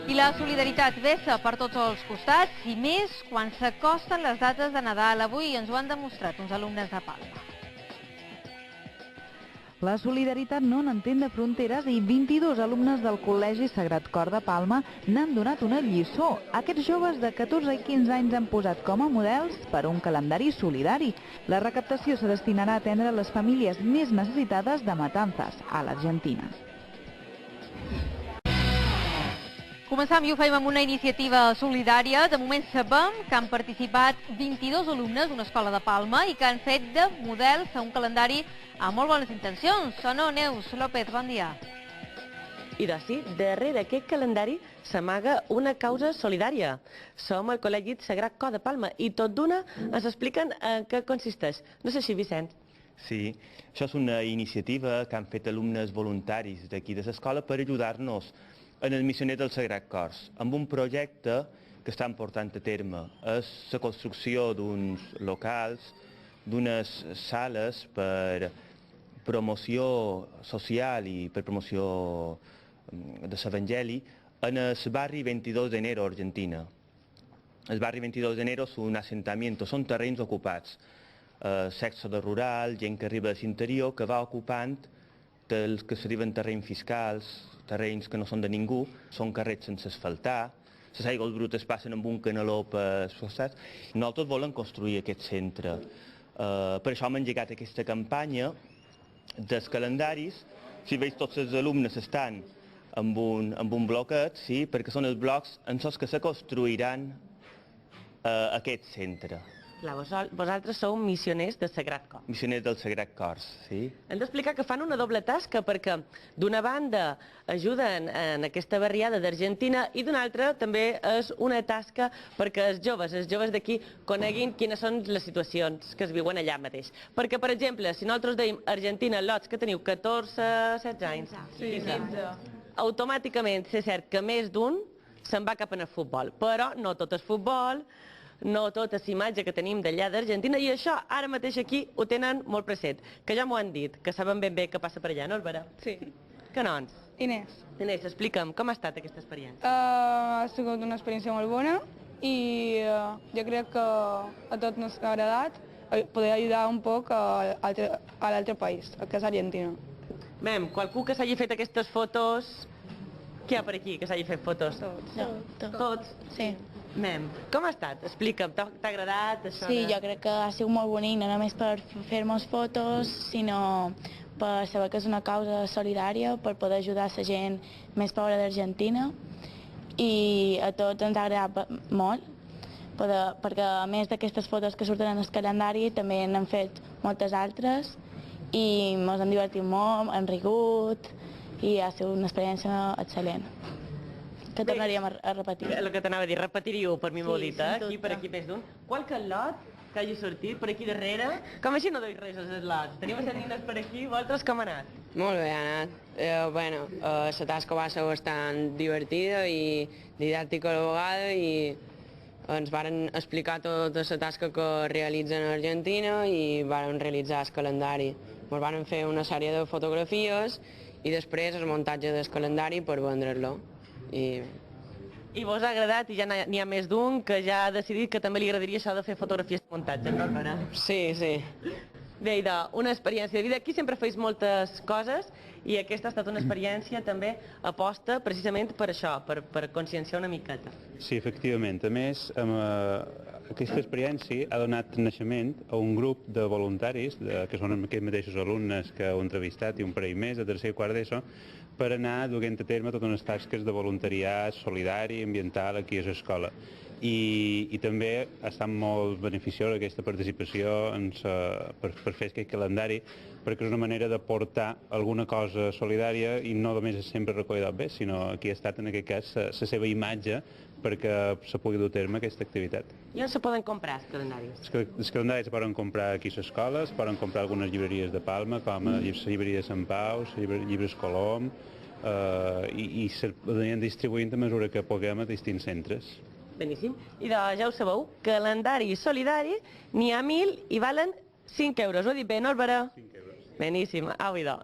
I la solidaritat vessa per tots els costats i més quan s'acosten les dates de Nadal. Avui ens ho han demostrat uns alumnes de Palma. La solidaritat no n'entén de fronteres i 22 alumnes del Col·legi Sagrat Cor de Palma n'han donat una lliçó. Aquests joves de 14 i 15 anys han posat com a models per un calendari solidari. La recaptació se destinarà a atendre les famílies més necessitades de Matanzas, a l'Argentina. Començam i ho fem amb una iniciativa solidària. De moment sabem que han participat 22 alumnes d'una escola de Palma i que han fet de models a un calendari amb molt bones intencions. O no, Neus López, bon dia. I doncs sí, darrere aquest calendari s'amaga una causa solidària. Som al Col·legi Sagrat Cor de Palma i tot d'una ens expliquen en què consisteix. No és així, Vicent? Sí, això és una iniciativa que han fet alumnes voluntaris d'aquí de l'escola per ajudar-nos en el missioner del Sagrat Cor, amb un projecte que estan portant a terme. És la construcció d'uns locals, d'unes sales per promoció social i per promoció de l'Evangeli en el barri 22 de enero, Argentina. El barri 22 de enero és un assentament, són terrenys ocupats. Sèxode rural, gent que arriba de l'interior, que va ocupant dels que s'arriben terrenys fiscals, terrenys que no són de ningú, són carrers sense asfaltar, les aigües brutes passen amb un canaló per els costats. Nosaltres volem construir aquest centre. Per això hem engegat aquesta campanya dels calendaris. Si veus, tots els alumnes estan amb un bloquet, sí, perquè són els blocs en els que se construiran aquest centre. Clar, vosaltres sou missioners del Sagrat Cor. Missioners del Sagrat Cor, sí. Hem d'explicar que fan una doble tasca perquè d'una banda ajuden en aquesta barriada d'Argentina i d'una altra també és una tasca perquè els joves d'aquí coneguin quines són les situacions que es viuen allà mateix. Perquè, per exemple, si nosaltres deim Argentina, lots que teniu 14, 16 anys, 15, automàticament és cert que més d'un se'n va cap al futbol, però no tot és futbol, no tota la imatge que tenim d'allà d'Argentina, i això ara mateix aquí ho tenen molt present, que ja m'ho han dit, que saben ben bé què passa per allà, no, Albera? Sí. Que noms? Inés. Inés, explica'm, com ha estat aquesta experiència? Ha sigut una experiència molt bona i jo crec que a tots ens ha agradat poder ajudar un poc a l'altre país, que és Argentina. Mem, qualcú que s'hagi fet aquestes fotos... Qui hi ha per aquí que s'hagi fet fotos? Tots. Tots? Sí. Mem, com ha estat? Explica'm, t'ha agradat això? Sí, jo crec que ha sigut molt bonic, no només per fer-nos fotos, sinó per saber que és una causa solidària, per poder ajudar la gent més pobra d'Argentina, i a tots ens ha agradat molt, perquè a més d'aquestes fotos que surten en el calendari també n'han fet moltes altres i ens hem divertit molt, hem rigut i ha sigut una experiència excel·lent, que tornaríem a repetir. El que t'anava a dir, repetiríeu, per mi m'ho dit, aquí per aquí més d'un. Qualque lot que hagi sortit per aquí darrere, com així no doy res als lots. Tenim les nines per aquí, vosaltres com ha anat? Molt bé ha anat. Bueno, la tasca va ser bastant divertida i didàctica a la vegada i ens varen explicar tota la tasca que realitzen a Argentina i varen realitzar el calendari. Ens varen fer una sèrie de fotografies i després el muntatge del calendari per vendre-lo. I vos ha agradat, i ja n'hi ha més d'un que ja ha decidit que també li agradaria això de fer fotografies de muntatge, no, Albera? Sí, sí. Bé, una experiència de vida. Aquí sempre feis moltes coses i aquesta ha estat una experiència també aposta precisament per això, per conscienciar una miqueta. Sí, efectivament. A més, aquesta experiència ha donat naixement a un grup de voluntaris, que són aquests mateixos alumnes que heu entrevistat i un parell més, de tercer i quart d'ESO, per anar duent a terme totes unes tasques de voluntariat solidari, ambiental, aquí a l'escola. I també ha estat molt beneficiosa aquesta participació per fer aquest calendari, perquè és una manera de portar alguna cosa solidària i no només és sempre recollir del bé, sinó aquí ha estat en aquest cas la seva imatge perquè se pugui dur a terme aquesta activitat. I on se poden comprar els calendaris? Els calendaris se poden comprar aquí a l'escola, es poden comprar algunes llibreries de Palma, com la llibreria de Sant Pau, llibres Colom, i s'anirien distribuint a mesura que puguem a distints centres. Beníssim. I doncs ja ho sabeu, calendari solidari, n'hi ha 1000 i valen 5 euros. Ho he dit bé, no, Albera? 5 euros. Beníssim. Au, idò.